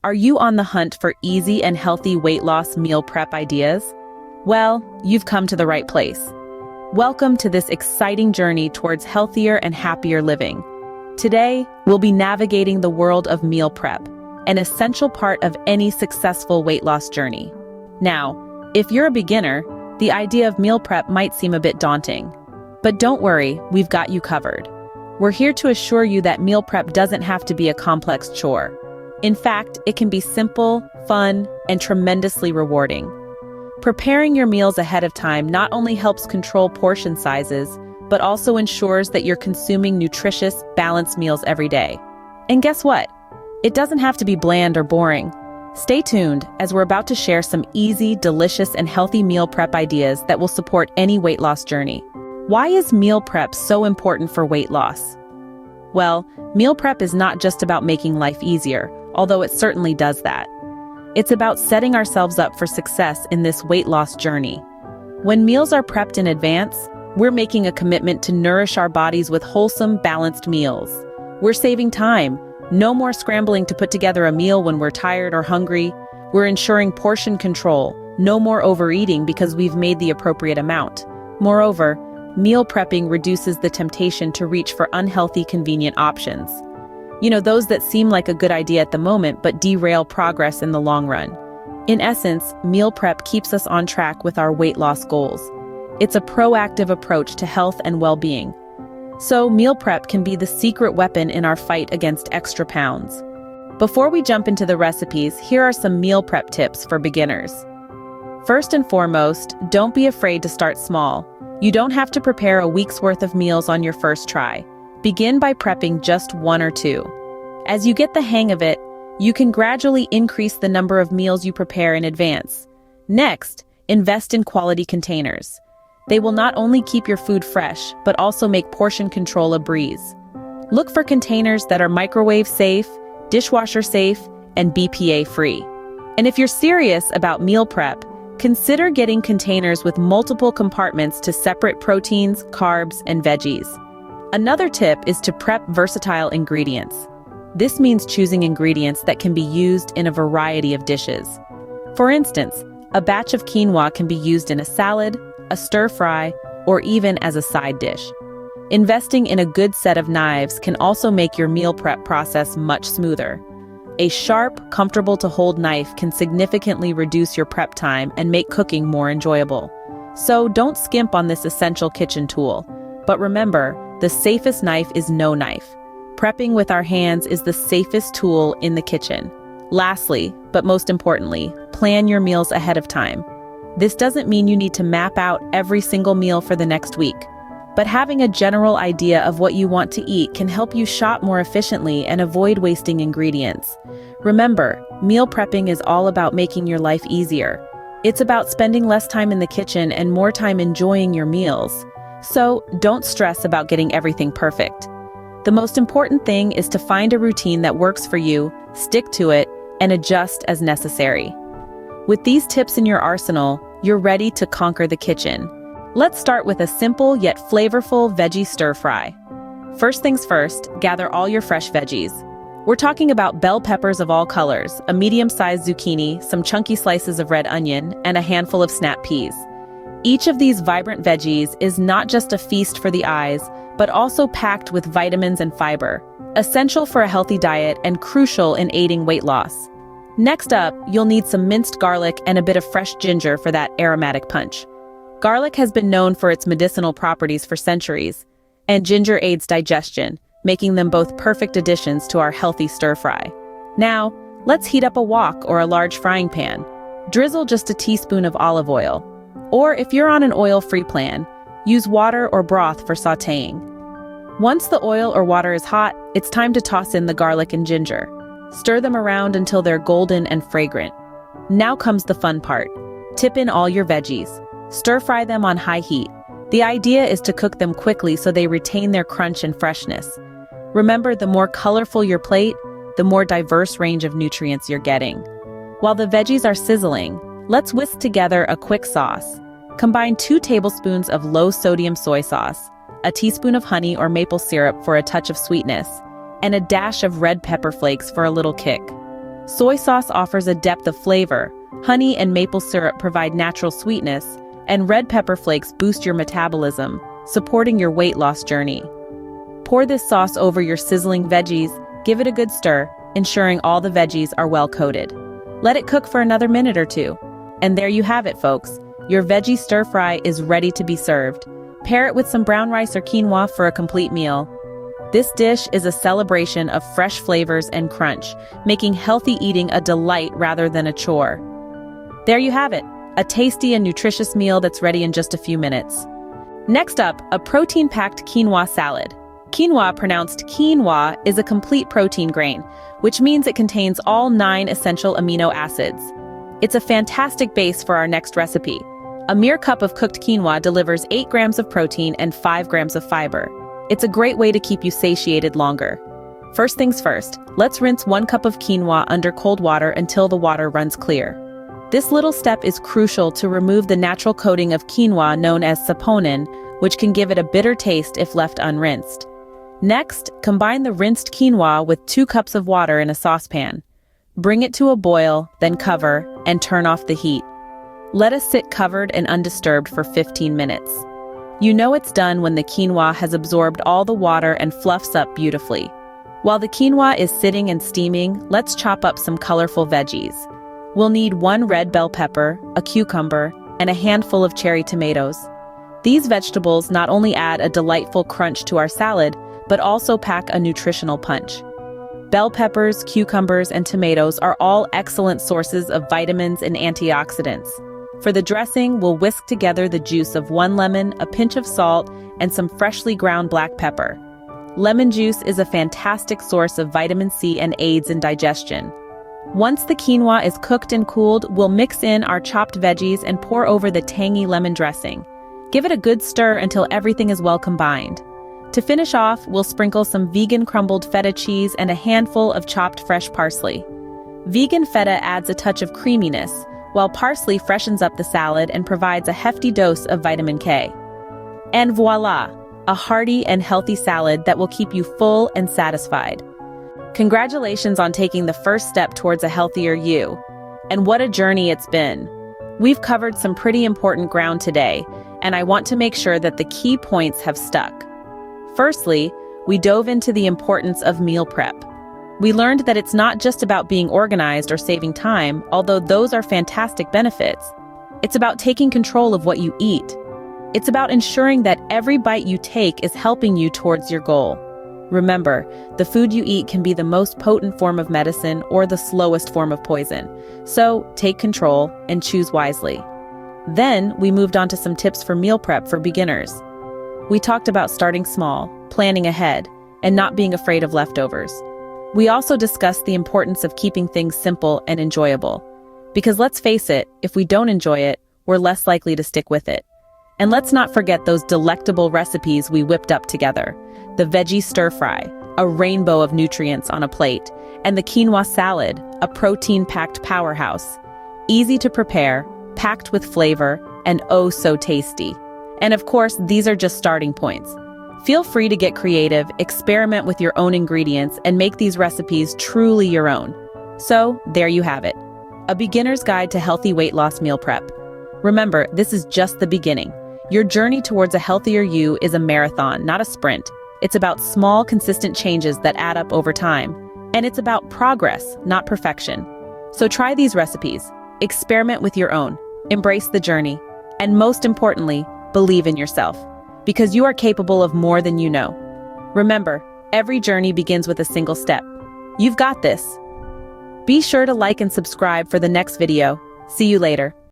Are you on the hunt for easy and healthy weight loss meal prep ideas? Well, you've come to the right place. Welcome to this exciting journey towards healthier and happier living. Today, we'll be navigating the world of meal prep, an essential part of any successful weight loss journey. Now, if you're a beginner, the idea of meal prep might seem a bit daunting. But don't worry, we've got you covered. We're here to assure you that meal prep doesn't have to be a complex chore. In fact, it can be simple, fun, and tremendously rewarding. Preparing your meals ahead of time not only helps control portion sizes, but also ensures that you're consuming nutritious, balanced meals every day. And guess what? It doesn't have to be bland or boring. Stay tuned, as we're about to share some easy, delicious, and healthy meal prep ideas that will support any weight loss journey. Why is meal prep so important for weight loss? Well, meal prep is not just about making life easier, although it certainly does that. It's about setting ourselves up for success in this weight loss journey. When meals are prepped in advance, we're making a commitment to nourish our bodies with wholesome, balanced meals. We're saving time. No more scrambling to put together a meal when we're tired or hungry. We're ensuring portion control. No more overeating because we've made the appropriate amount. Moreover, meal prepping reduces the temptation to reach for unhealthy, convenient options. Those that seem like a good idea at the moment but derail progress in the long run. In essence, meal prep keeps us on track with our weight loss goals. It's a proactive approach to health and well-being. So, meal prep can be the secret weapon in our fight against extra pounds. Before we jump into the recipes, here are some meal prep tips for beginners. First and foremost, don't be afraid to start small. You don't have to prepare a week's worth of meals on your first try. Begin by prepping just 1 or 2. As you get the hang of it, you can gradually increase the number of meals you prepare in advance. Next, invest in quality containers. They will not only keep your food fresh, but also make portion control a breeze. Look for containers that are microwave safe, dishwasher safe, and BPA free. And if you're serious about meal prep, consider getting containers with multiple compartments to separate proteins, carbs, and veggies. Another tip is to prep versatile ingredients. This means choosing ingredients that can be used in a variety of dishes. For instance, a batch of quinoa can be used in a salad, a stir-fry, or even as a side dish. Investing in a good set of knives can also make your meal prep process much smoother. A sharp, comfortable-to-hold knife can significantly reduce your prep time and make cooking more enjoyable. So don't skimp on this essential kitchen tool. But remember, the safest knife is no knife. Prepping with our hands is the safest tool in the kitchen. Lastly, but most importantly, plan your meals ahead of time. This doesn't mean you need to map out every single meal for the next week, but having a general idea of what you want to eat can help you shop more efficiently and avoid wasting ingredients. Remember, meal prepping is all about making your life easier. It's about spending less time in the kitchen and more time enjoying your meals. So, don't stress about getting everything perfect. The most important thing is to find a routine that works for you, stick to it, and adjust as necessary. With these tips in your arsenal, you're ready to conquer the kitchen. Let's start with a simple yet flavorful veggie stir-fry. First things first, gather all your fresh veggies. We're talking about bell peppers of all colors, a medium-sized zucchini, some chunky slices of red onion, and a handful of snap peas. Each of these vibrant veggies is not just a feast for the eyes, but also packed with vitamins and fiber, essential for a healthy diet and crucial in aiding weight loss. Next up, you'll need some minced garlic and a bit of fresh ginger for that aromatic punch. Garlic has been known for its medicinal properties for centuries, and ginger aids digestion, making them both perfect additions to our healthy stir-fry. Now, let's heat up a wok or a large frying pan. Drizzle just a teaspoon of olive oil. Or if you're on an oil-free plan, use water or broth for sautéing. Once the oil or water is hot, it's time to toss in the garlic and ginger. Stir them around until they're golden and fragrant. Now comes the fun part. Tip in all your veggies. Stir-fry them on high heat. The idea is to cook them quickly so they retain their crunch and freshness. Remember, the more colorful your plate, the more diverse range of nutrients you're getting. While the veggies are sizzling, let's whisk together a quick sauce. Combine 2 tablespoons of low-sodium soy sauce, a teaspoon of honey or maple syrup for a touch of sweetness, and a dash of red pepper flakes for a little kick. Soy sauce offers a depth of flavor, honey and maple syrup provide natural sweetness, and red pepper flakes boost your metabolism, supporting your weight loss journey. Pour this sauce over your sizzling veggies, give it a good stir, ensuring all the veggies are well coated. Let it cook for another minute or two. And there you have it, folks. Your veggie stir-fry is ready to be served. Pair it with some brown rice or quinoa for a complete meal. This dish is a celebration of fresh flavors and crunch, making healthy eating a delight rather than a chore. There you have it, a tasty and nutritious meal that's ready in just a few minutes. Next up, a protein-packed quinoa salad. Quinoa, pronounced quinoa, is a complete protein grain, which means it contains all 9 essential amino acids. It's a fantastic base for our next recipe. A mere cup of cooked quinoa delivers 8 grams of protein and 5 grams of fiber. It's a great way to keep you satiated longer. First things first, let's rinse 1 cup of quinoa under cold water until the water runs clear. This little step is crucial to remove the natural coating of quinoa known as saponin, which can give it a bitter taste if left unrinsed. Next, combine the rinsed quinoa with 2 cups of water in a saucepan. Bring it to a boil, then cover, and turn off the heat. Let it sit covered and undisturbed for 15 minutes. You know it's done when the quinoa has absorbed all the water and fluffs up beautifully. While the quinoa is sitting and steaming, let's chop up some colorful veggies. We'll need 1 red bell pepper, a cucumber, and a handful of cherry tomatoes. These vegetables not only add a delightful crunch to our salad, but also pack a nutritional punch. Bell peppers, cucumbers, and tomatoes are all excellent sources of vitamins and antioxidants. For the dressing, we'll whisk together the juice of 1 lemon, a pinch of salt, and some freshly ground black pepper. Lemon juice is a fantastic source of vitamin C and aids in digestion. Once the quinoa is cooked and cooled, we'll mix in our chopped veggies and pour over the tangy lemon dressing. Give it a good stir until everything is well combined. To finish off, we'll sprinkle some vegan crumbled feta cheese and a handful of chopped fresh parsley. Vegan feta adds a touch of creaminess, while parsley freshens up the salad and provides a hefty dose of vitamin K. And voila, a hearty and healthy salad that will keep you full and satisfied. Congratulations on taking the first step towards a healthier you. And what a journey it's been. We've covered some pretty important ground today, and I want to make sure that the key points have stuck. Firstly, we dove into the importance of meal prep. We learned that it's not just about being organized or saving time, although those are fantastic benefits. It's about taking control of what you eat. It's about ensuring that every bite you take is helping you towards your goal. Remember, the food you eat can be the most potent form of medicine or the slowest form of poison. So take control and choose wisely. Then we moved on to some tips for meal prep for beginners. We talked about starting small, planning ahead, and not being afraid of leftovers. We also discussed the importance of keeping things simple and enjoyable. Because let's face it, if we don't enjoy it, we're less likely to stick with it. And let's not forget those delectable recipes we whipped up together. The veggie stir-fry, a rainbow of nutrients on a plate, and the quinoa salad, a protein-packed powerhouse. Easy to prepare, packed with flavor, and oh so tasty. And of course, these are just starting points. Feel free to get creative, experiment with your own ingredients, and make these recipes truly your own. So, there you have it. A beginner's guide to healthy weight loss meal prep. Remember, this is just the beginning. Your journey towards a healthier you is a marathon, not a sprint. It's about small, consistent changes that add up over time. And it's about progress, not perfection. So try these recipes, experiment with your own, embrace the journey, and most importantly, believe in yourself. Because you are capable of more than you know. Remember, every journey begins with a single step. You've got this. Be sure to like and subscribe for the next video. See you later.